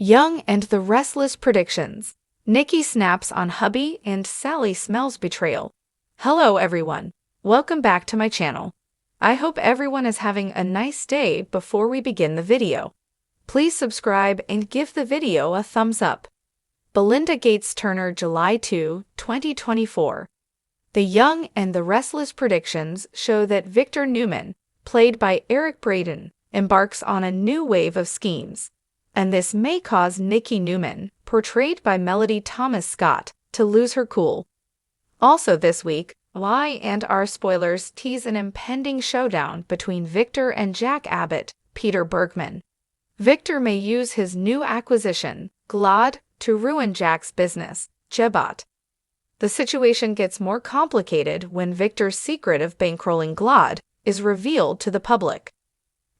Young and the Restless predictions. Nikki snaps on hubby and Sally smells betrayal. Hello everyone. Welcome back to my channel. I hope everyone is having a nice day. Before we begin the video, please subscribe and give the video a thumbs up. Belinda Gates Turner, July 2, 2024. The Young and the Restless predictions show that Victor Newman, played by Eric Braeden, embarks on a new wave of schemes. And this may cause Nikki Newman, portrayed by Melody Thomas Scott, to lose her cool. Also this week, Y&R spoilers tease an impending showdown between Victor and Jack Abbott, Peter Bergman. Victor may use his new acquisition, Glad, to ruin Jack's business, Jebot. The situation gets more complicated when Victor's secret of bankrolling Glad is revealed to the public.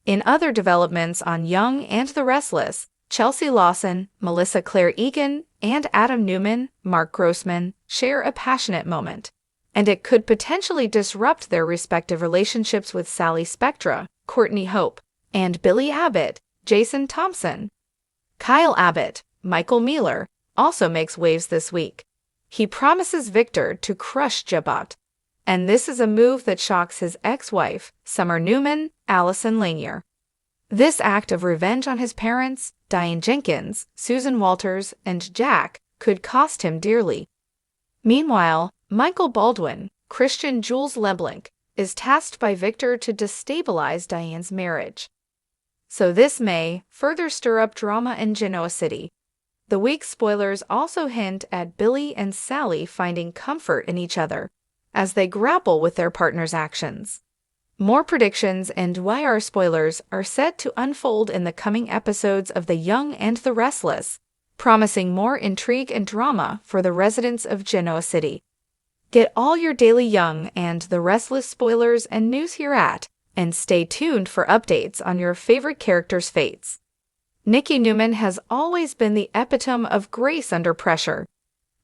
In other developments on Young and the Restless, Chelsea Lawson, Melissa Claire Egan, and Adam Newman, Mark Grossman, share a passionate moment, and it could potentially disrupt their respective relationships with Sally Spectra, Courtney Hope, and Billy Abbott, Jason Thompson. Kyle Abbott, Michael Mealer, also makes waves this week. He promises Victor to crush Jebot, and this is a move that shocks his ex-wife, Summer Newman, Allison Lanier. This act of revenge on his parents, Diane Jenkins, Susan Walters, and Jack, could cost him dearly. Meanwhile, Michael Baldwin, Christian Jules Leblanc, is tasked by Victor to destabilize Diane's marriage. So this may further stir up drama in Genoa City. The week's spoilers also hint at Billy and Sally finding comfort in each other as they grapple with their partner's actions. More predictions and Y&R spoilers are set to unfold in the coming episodes of The Young and the Restless, promising more intrigue and drama for the residents of Genoa City. Get all your daily Young and the Restless spoilers and news here and stay tuned for updates on your favorite characters' fates. Nikki Newman has always been the epitome of grace under pressure.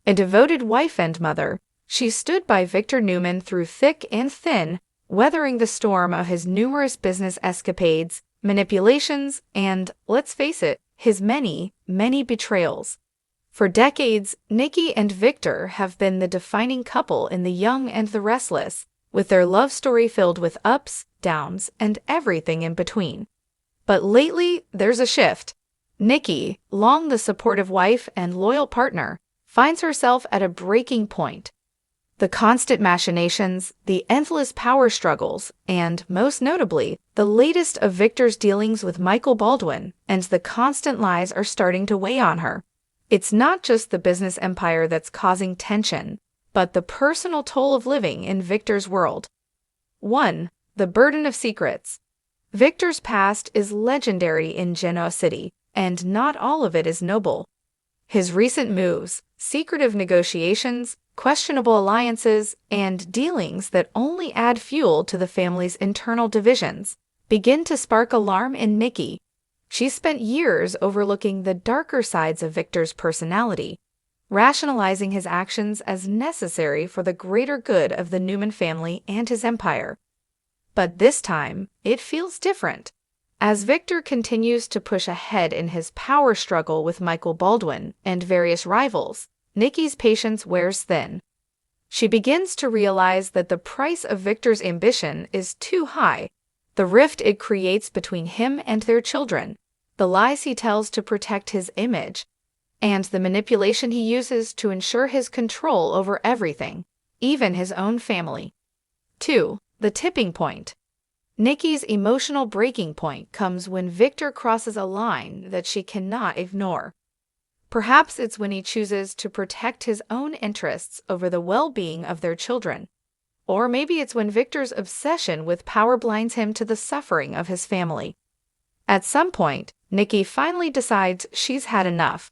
A devoted wife and mother, she stood by Victor Newman through thick and thin, weathering the storm of his numerous business escapades, manipulations, and, let's face it, his many, many betrayals. For decades, Nikki and Victor have been the defining couple in The Young and the Restless, with their love story filled with ups, downs, and everything in between. But lately, there's a shift. Nikki, long the supportive wife and loyal partner, finds herself at a breaking point. The constant machinations, the endless power struggles, and, most notably, the latest of Victor's dealings with Michael Baldwin and the constant lies are starting to weigh on her. It's not just the business empire that's causing tension, but the personal toll of living in Victor's world. 1. The burden of secrets. Victor's past is legendary in Genoa City, and not all of it is noble. His recent moves, secretive negotiations, questionable alliances, and dealings that only add fuel to the family's internal divisions begin to spark alarm in Nikki. She spent years overlooking the darker sides of Victor's personality, rationalizing his actions as necessary for the greater good of the Newman family and his empire. But this time, it feels different. As Victor continues to push ahead in his power struggle with Michael Baldwin and various rivals, Nikki's patience wears thin. She begins to realize that the price of Victor's ambition is too high, the rift it creates between him and their children, the lies he tells to protect his image, and the manipulation he uses to ensure his control over everything, even his own family. 2. The tipping point. Nikki's emotional breaking point comes when Victor crosses a line that she cannot ignore. Perhaps it's when he chooses to protect his own interests over the well-being of their children. Or maybe it's when Victor's obsession with power blinds him to the suffering of his family. At some point, Nikki finally decides she's had enough.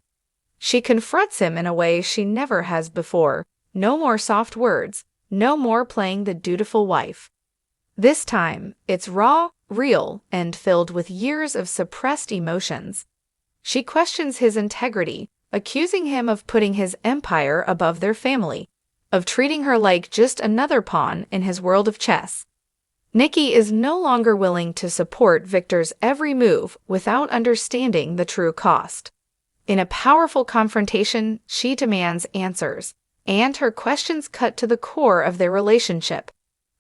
She confronts him in a way she never has before. No more soft words, no more playing the dutiful wife. This time, it's raw, real, and filled with years of suppressed emotions. She questions his integrity, accusing him of putting his empire above their family, of treating her like just another pawn in his world of chess. Nikki is no longer willing to support Victor's every move without understanding the true cost. In a powerful confrontation, she demands answers, and her questions cut to the core of their relationship.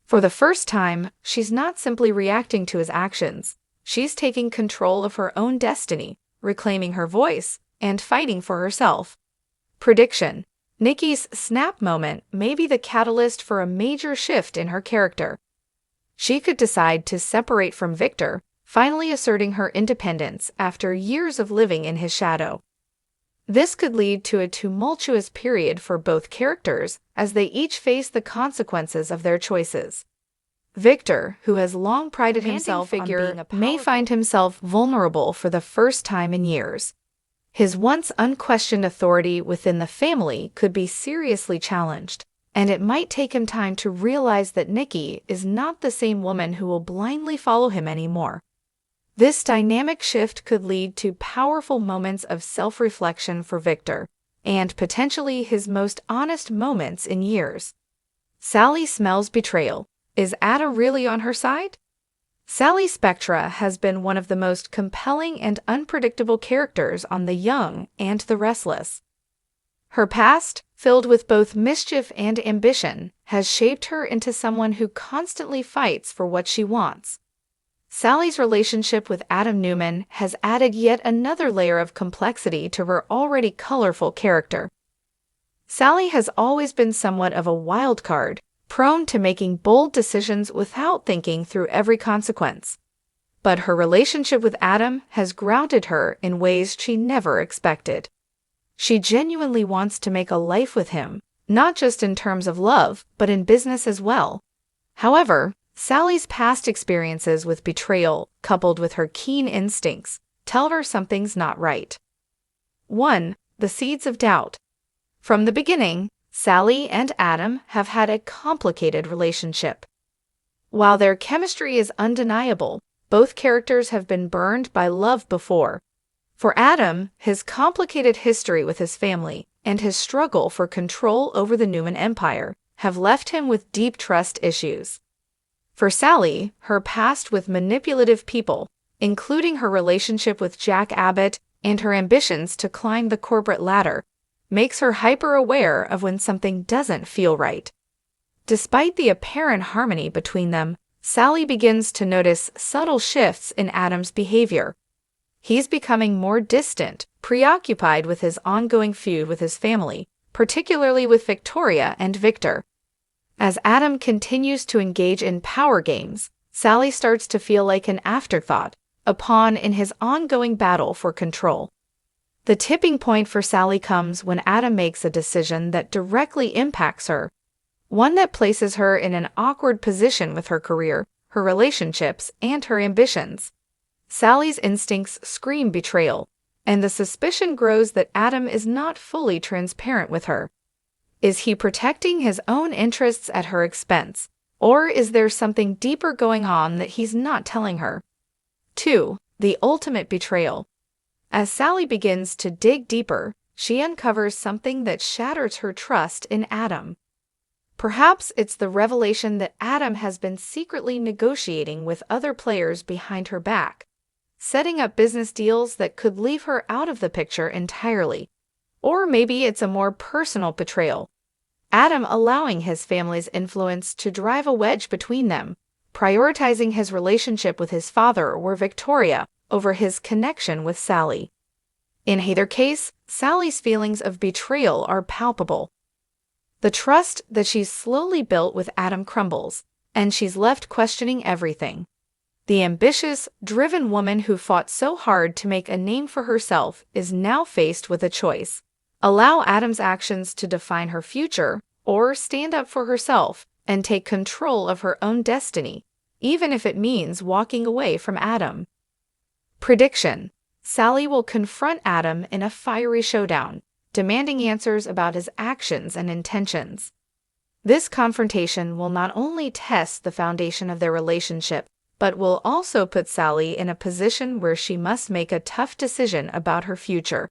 For the first time, she's not simply reacting to his actions. She's taking control of her own destiny, reclaiming her voice, and fighting for herself. Prediction: Nikki's snap moment may be the catalyst for a major shift in her character. She could decide to separate from Victor, finally asserting her independence after years of living in his shadow. This could lead to a tumultuous period for both characters as they each face the consequences of their choices. Victor, who has long prided himself on being a may find himself vulnerable for the first time in years. His once unquestioned authority within the family could be seriously challenged, and it might take him time to realize that Nikki is not the same woman who will blindly follow him anymore. This dynamic shift could lead to powerful moments of self-reflection for Victor, and potentially his most honest moments in years. Sally smells betrayal. Is Adam really on her side? Sally Spectra has been one of the most compelling and unpredictable characters on The Young and the Restless. Her past, filled with both mischief and ambition, has shaped her into someone who constantly fights for what she wants. Sally's relationship with Adam Newman has added yet another layer of complexity to her already colorful character. Sally has always been somewhat of a wild card, prone to making bold decisions without thinking through every consequence. But her relationship with Adam has grounded her in ways she never expected. She genuinely wants to make a life with him, not just in terms of love, but in business as well. However, Sally's past experiences with betrayal, coupled with her keen instincts, tell her something's not right. 1. The seeds of doubt. From the beginning, Sally and Adam have had a complicated relationship. While their chemistry is undeniable, both characters have been burned by love before. For Adam, his complicated history with his family and his struggle for control over the Newman Empire have left him with deep trust issues. For Sally, her past with manipulative people, including her relationship with Jack Abbott and her ambitions to climb the corporate ladder, makes her hyper-aware of when something doesn't feel right. Despite the apparent harmony between them, Sally begins to notice subtle shifts in Adam's behavior. He's becoming more distant, preoccupied with his ongoing feud with his family, particularly with Victoria and Victor. As Adam continues to engage in power games, Sally starts to feel like an afterthought, a pawn in his ongoing battle for control. The tipping point for Sally comes when Adam makes a decision that directly impacts her, one that places her in an awkward position with her career, her relationships, and her ambitions. Sally's instincts scream betrayal, and the suspicion grows that Adam is not fully transparent with her. Is he protecting his own interests at her expense, or is there something deeper going on that he's not telling her? 2. The ultimate betrayal. As Sally begins to dig deeper, she uncovers something that shatters her trust in Adam. Perhaps it's the revelation that Adam has been secretly negotiating with other players behind her back, setting up business deals that could leave her out of the picture entirely. Or maybe it's a more personal betrayal, Adam allowing his family's influence to drive a wedge between them, prioritizing his relationship with his father or Victoria over his connection with Sally. In either case, Sally's feelings of betrayal are palpable. The trust that she's slowly built with Adam crumbles, and she's left questioning everything. The ambitious, driven woman who fought so hard to make a name for herself is now faced with a choice: allow Adam's actions to define her future, or stand up for herself and take control of her own destiny, even if it means walking away from Adam. Prediction: Sally will confront Adam in a fiery showdown, demanding answers about his actions and intentions. This confrontation will not only test the foundation of their relationship, but will also put Sally in a position where she must make a tough decision about her future.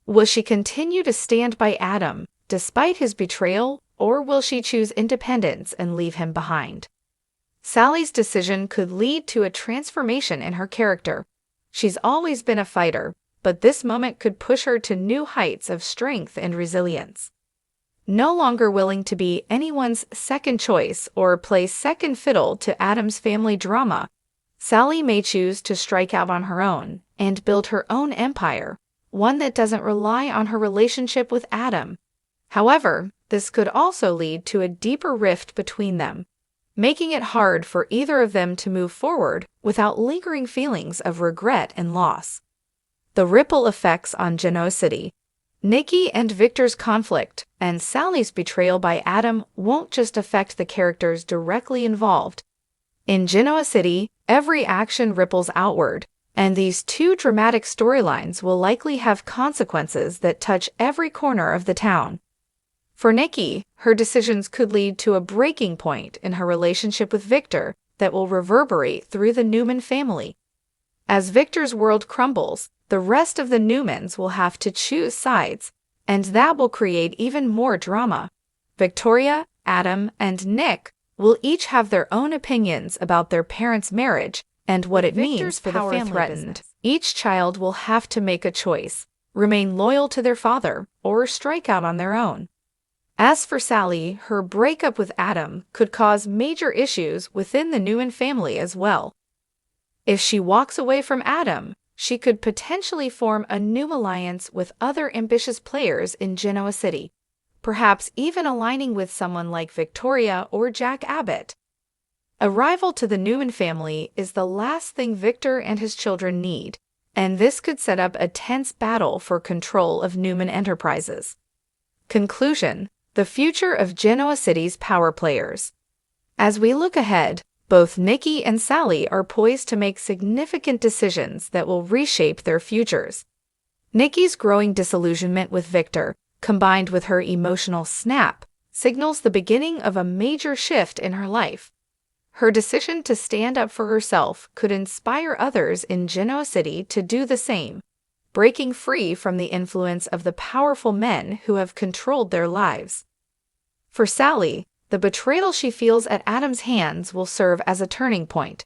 Will she continue to stand by Adam, despite his betrayal, or will she choose independence and leave him behind? Sally's decision could lead to a transformation in her character. She's always been a fighter, but this moment could push her to new heights of strength and resilience. No longer willing to be anyone's second choice or play second fiddle to Adam's family drama, Sally may choose to strike out on her own and build her own empire, one that doesn't rely on her relationship with Adam. However, this could also lead to a deeper rift between them, making it hard for either of them to move forward without lingering feelings of regret and loss. The ripple effects on Genoa City. Nikki and Victor's conflict and Sally's betrayal by Adam won't just affect the characters directly involved. In Genoa City, every action ripples outward, and these two dramatic storylines will likely have consequences that touch every corner of the town. For Nikki, her decisions could lead to a breaking point in her relationship with Victor that will reverberate through the Newman family. As Victor's world crumbles, the rest of the Newmans will have to choose sides, and that will create even more drama. Victoria, Adam, and Nick will each have their own opinions about their parents' marriage and what it means for the family threatened. Each child will have to make a choice, remain loyal to their father, or strike out on their own. As for Sally, her breakup with Adam could cause major issues within the Newman family as well. If she walks away from Adam, she could potentially form a new alliance with other ambitious players in Genoa City, perhaps even aligning with someone like Victoria or Jack Abbott. A rival to the Newman family is the last thing Victor and his children need, and this could set up a tense battle for control of Newman Enterprises. Conclusion: the future of Genoa City's power players. As we look ahead, both Nikki and Sally are poised to make significant decisions that will reshape their futures. Nikki's growing disillusionment with Victor, combined with her emotional snap, signals the beginning of a major shift in her life. Her decision to stand up for herself could inspire others in Genoa City to do the same, breaking free from the influence of the powerful men who have controlled their lives. For Sally, the betrayal she feels at Adam's hands will serve as a turning point,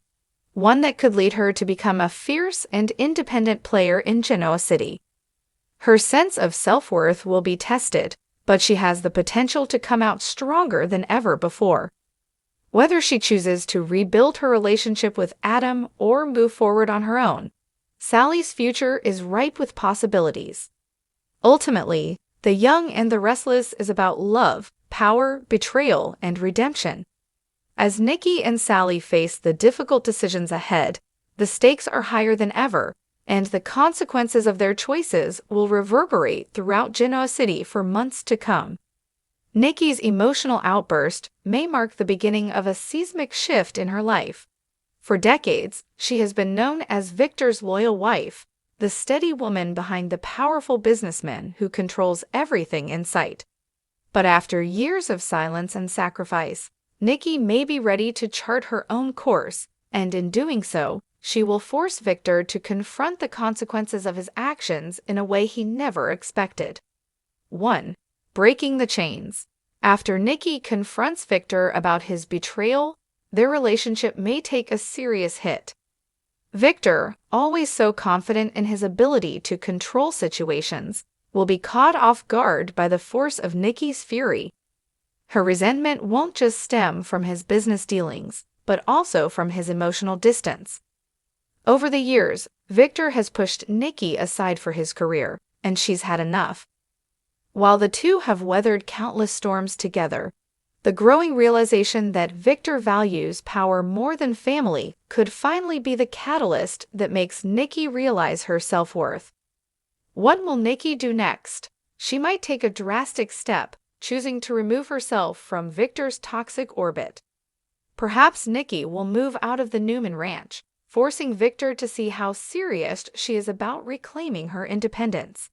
one that could lead her to become a fierce and independent player in Genoa City. Her sense of self-worth will be tested, but she has the potential to come out stronger than ever before. Whether she chooses to rebuild her relationship with Adam or move forward on her own, Sally's future is ripe with possibilities. Ultimately, The Young and the Restless is about love, power, betrayal, and redemption. As Nikki and Sally face the difficult decisions ahead, the stakes are higher than ever, and the consequences of their choices will reverberate throughout Genoa City for months to come. Nikki's emotional outburst may mark the beginning of a seismic shift in her life. For decades, she has been known as Victor's loyal wife, the steady woman behind the powerful businessman who controls everything in sight. But after years of silence and sacrifice, Nikki may be ready to chart her own course, and in doing so, she will force Victor to confront the consequences of his actions in a way he never expected. 1. Breaking the chains. After Nikki confronts Victor about his betrayal, their relationship may take a serious hit. Victor, always so confident in his ability to control situations, will be caught off guard by the force of Nikki's fury. Her resentment won't just stem from his business dealings, but also from his emotional distance. Over the years, Victor has pushed Nikki aside for his career, and she's had enough. While the two have weathered countless storms together, the growing realization that Victor values power more than family could finally be the catalyst that makes Nikki realize her self-worth. What will Nikki do next? She might take a drastic step, choosing to remove herself from Victor's toxic orbit. Perhaps Nikki will move out of the Newman ranch, forcing Victor to see how serious she is about reclaiming her independence.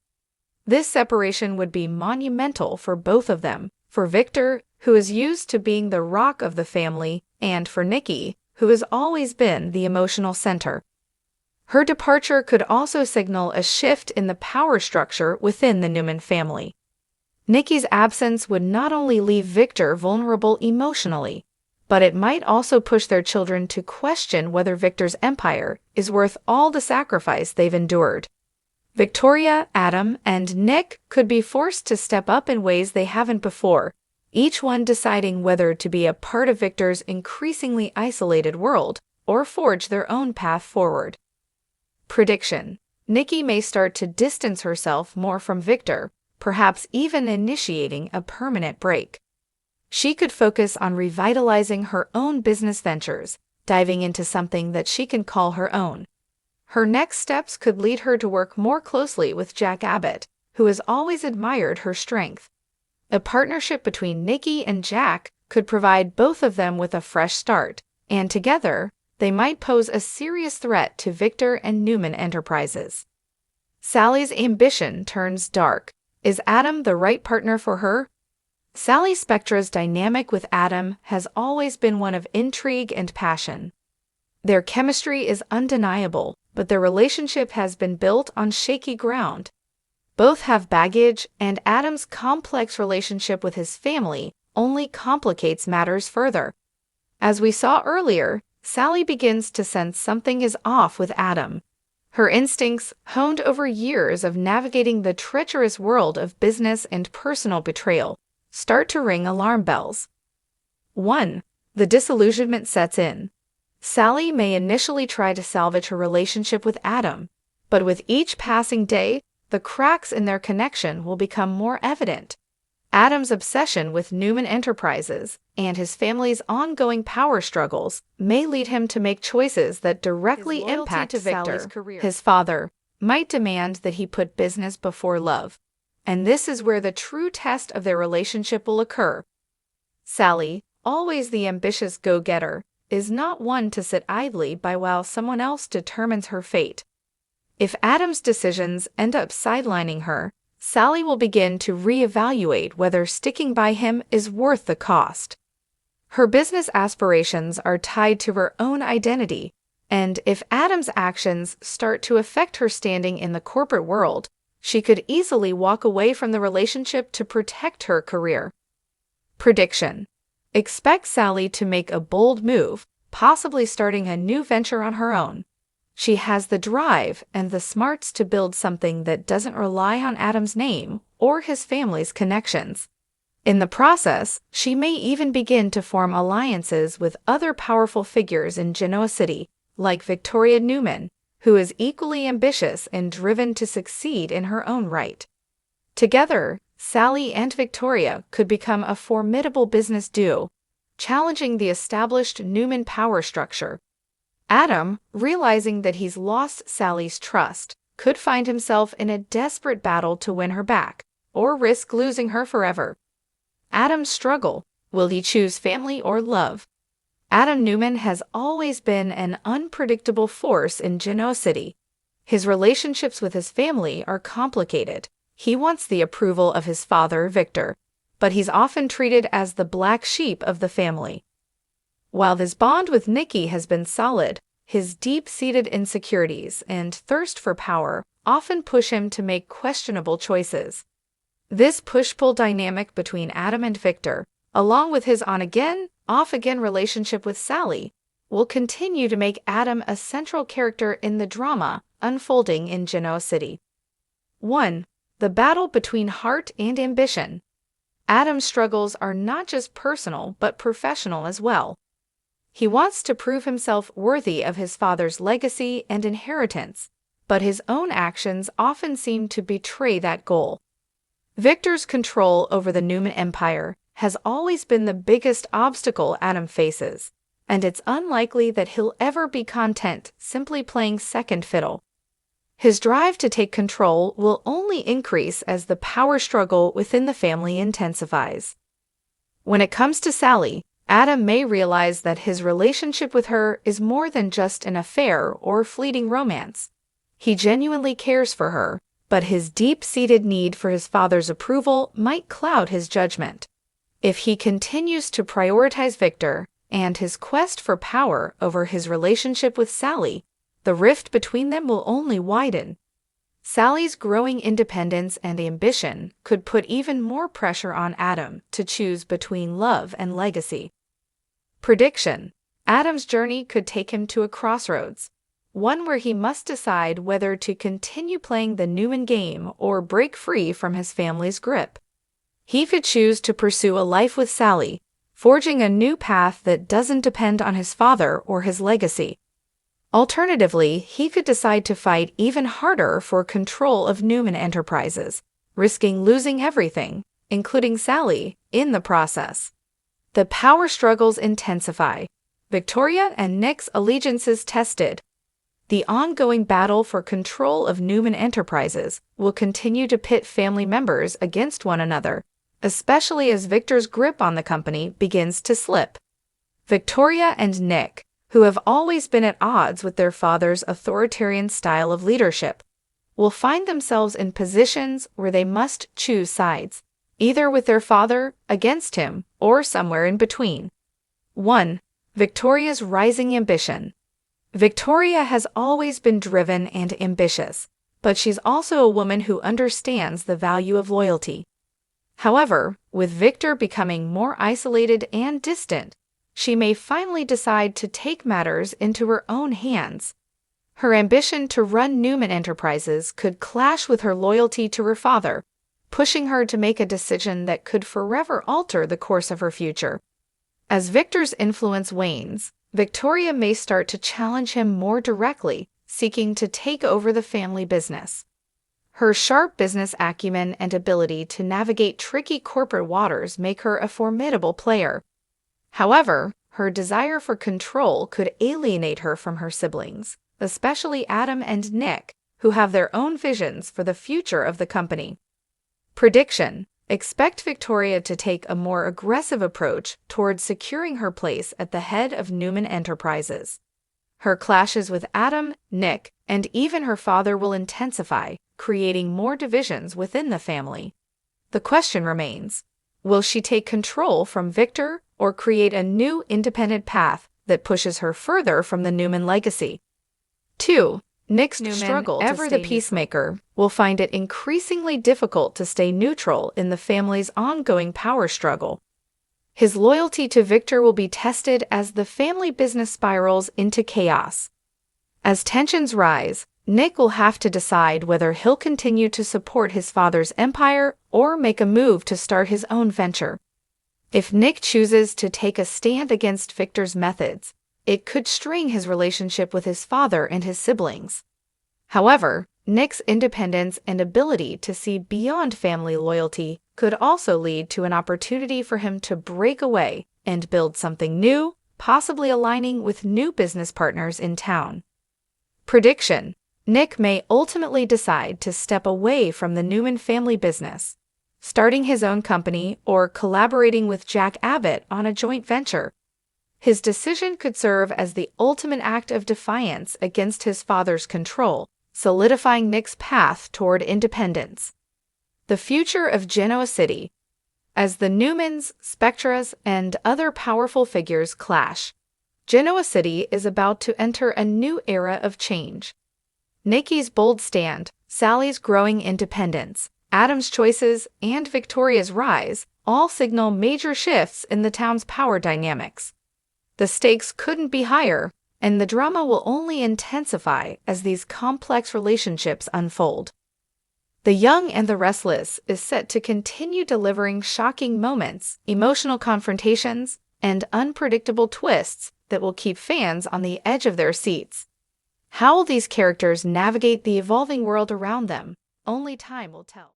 This separation would be monumental for both of them, for Victor, who is used to being the rock of the family, and for Nikki, who has always been the emotional center. Her departure could also signal a shift in the power structure within the Newman family. Nikki's absence would not only leave Victor vulnerable emotionally, but it might also push their children to question whether Victor's empire is worth all the sacrifice they've endured. Victoria, Adam, and Nick could be forced to step up in ways they haven't before, each one deciding whether to be a part of Victor's increasingly isolated world or forge their own path forward. Prediction: Nikki may start to distance herself more from Victor, perhaps even initiating a permanent break. She could focus on revitalizing her own business ventures, diving into something that she can call her own. Her next steps could lead her to work more closely with Jack Abbott, who has always admired her strength. A partnership between Nikki and Jack could provide both of them with a fresh start, and together, they might pose a serious threat to Victor and Newman Enterprises. Sally's ambition turns dark. Is Adam the right partner for her? Sally Spectra's dynamic with Adam has always been one of intrigue and passion. Their chemistry is undeniable, but their relationship has been built on shaky ground. Both have baggage, and Adam's complex relationship with his family only complicates matters further. As we saw earlier, Sally begins to sense something is off with Adam. Her instincts, honed over years of navigating the treacherous world of business and personal betrayal, start to ring alarm bells. 1. The disillusionment sets in. Sally may initially try to salvage her relationship with Adam, but with each passing day, the cracks in their connection will become more evident. Adam's obsession with Newman Enterprises and his family's ongoing power struggles may lead him to make choices that directly impact Sally's career. His father might demand that he put business before love, and this is where the true test of their relationship will occur. Sally, always the ambitious go-getter, is not one to sit idly by while someone else determines her fate. If Adam's decisions end up sidelining her, Sally will begin to reevaluate whether sticking by him is worth the cost. Her business aspirations are tied to her own identity, and if Adam's actions start to affect her standing in the corporate world, she could easily walk away from the relationship to protect her career. Prediction: expect Sally to make a bold move, possibly starting a new venture on her own. She has the drive and the smarts to build something that doesn't rely on Adam's name or his family's connections. In the process, she may even begin to form alliances with other powerful figures in Genoa City, like Victoria Newman, who is equally ambitious and driven to succeed in her own right. Together, Sally and Victoria could become a formidable business duo, challenging the established Newman power structure. Adam, realizing that he's lost Sally's trust, could find himself in a desperate battle to win her back, or risk losing her forever. Adam's struggle: will he choose family or love? Adam Newman has always been an unpredictable force in Genoa City. His relationships with his family are complicated. He wants the approval of his father, Victor, but he's often treated as the black sheep of the family. While his bond with Nikki has been solid, his deep-seated insecurities and thirst for power often push him to make questionable choices. This push-pull dynamic between Adam and Victor, along with his on-again, off-again relationship with Sally, will continue to make Adam a central character in the drama unfolding in Genoa City. 1. The battle between heart and ambition. Adam's struggles are not just personal but professional as well. He wants to prove himself worthy of his father's legacy and inheritance, but his own actions often seem to betray that goal. Victor's control over the Newman Empire has always been the biggest obstacle Adam faces, and it's unlikely that he'll ever be content simply playing second fiddle. His drive to take control will only increase as the power struggle within the family intensifies. When it comes to Sally, Adam may realize that his relationship with her is more than just an affair or fleeting romance. He genuinely cares for her, but his deep-seated need for his father's approval might cloud his judgment. If he continues to prioritize Victor and his quest for power over his relationship with Sally, the rift between them will only widen. Sally's growing independence and ambition could put even more pressure on Adam to choose between love and legacy. Prediction: Adam's journey could take him to a crossroads. one where he must decide whether to continue playing the Newman game or break free from his family's grip. He could choose to pursue a life with Sally, forging a new path that doesn't depend on his father or his legacy. Alternatively, he could decide to fight even harder for control of Newman Enterprises, risking losing everything, including Sally, in the process. The power struggles intensify. Victoria and Nick's allegiances tested. The ongoing battle for control of Newman Enterprises will continue to pit family members against one another, especially as Victor's grip on the company begins to slip. Victoria and Nick, who have always been at odds with their father's authoritarian style of leadership, will find themselves in positions where they must choose sides, either with their father, against him, or somewhere in between. 1. Victoria's rising ambition. Victoria has always been driven and ambitious, but she's also a woman who understands the value of loyalty. However, with Victor becoming more isolated and distant, she may finally decide to take matters into her own hands. Her ambition to run Newman Enterprises could clash with her loyalty to her father, pushing her to make a decision that could forever alter the course of her future. As Victor's influence wanes, Victoria may start to challenge him more directly, seeking to take over the family business. Her sharp business acumen and ability to navigate tricky corporate waters make her a formidable player. However, her desire for control could alienate her from her siblings, especially Adam and Nick, who have their own visions for the future of the company. Prediction: expect Victoria to take a more aggressive approach towards securing her place at the head of Newman Enterprises. Her clashes with Adam, Nick, and even her father will intensify, creating more divisions within the family. The question remains, will she take control from Victor or create a new independent path that pushes her further from the Newman legacy? 2. Nick's struggle, ever the peacemaker, will find it increasingly difficult to stay neutral in the family's ongoing power struggle. His loyalty to Victor will be tested as the family business spirals into chaos. As tensions rise, Nick will have to decide whether he'll continue to support his father's empire or make a move to start his own venture. If Nick chooses to take a stand against Victor's methods, it could strain his relationship with his father and his siblings. However, Nick's independence and ability to see beyond family loyalty could also lead to an opportunity for him to break away and build something new, possibly aligning with new business partners in town. Prediction: Nick may ultimately decide to step away from the Newman family business, starting his own company or collaborating with Jack Abbott on a joint venture. His decision could serve as the ultimate act of defiance against his father's control, solidifying Nick's path toward independence. The future of Genoa City. As the Newmans, Spectras, and other powerful figures clash, Genoa City is about to enter a new era of change. Nikki's bold stand, Sally's growing independence, Adam's choices, and Victoria's rise all signal major shifts in the town's power dynamics. The stakes couldn't be higher, and the drama will only intensify as these complex relationships unfold. The Young and the Restless is set to continue delivering shocking moments, emotional confrontations, and unpredictable twists that will keep fans on the edge of their seats. How will these characters navigate the evolving world around them? Only time will tell.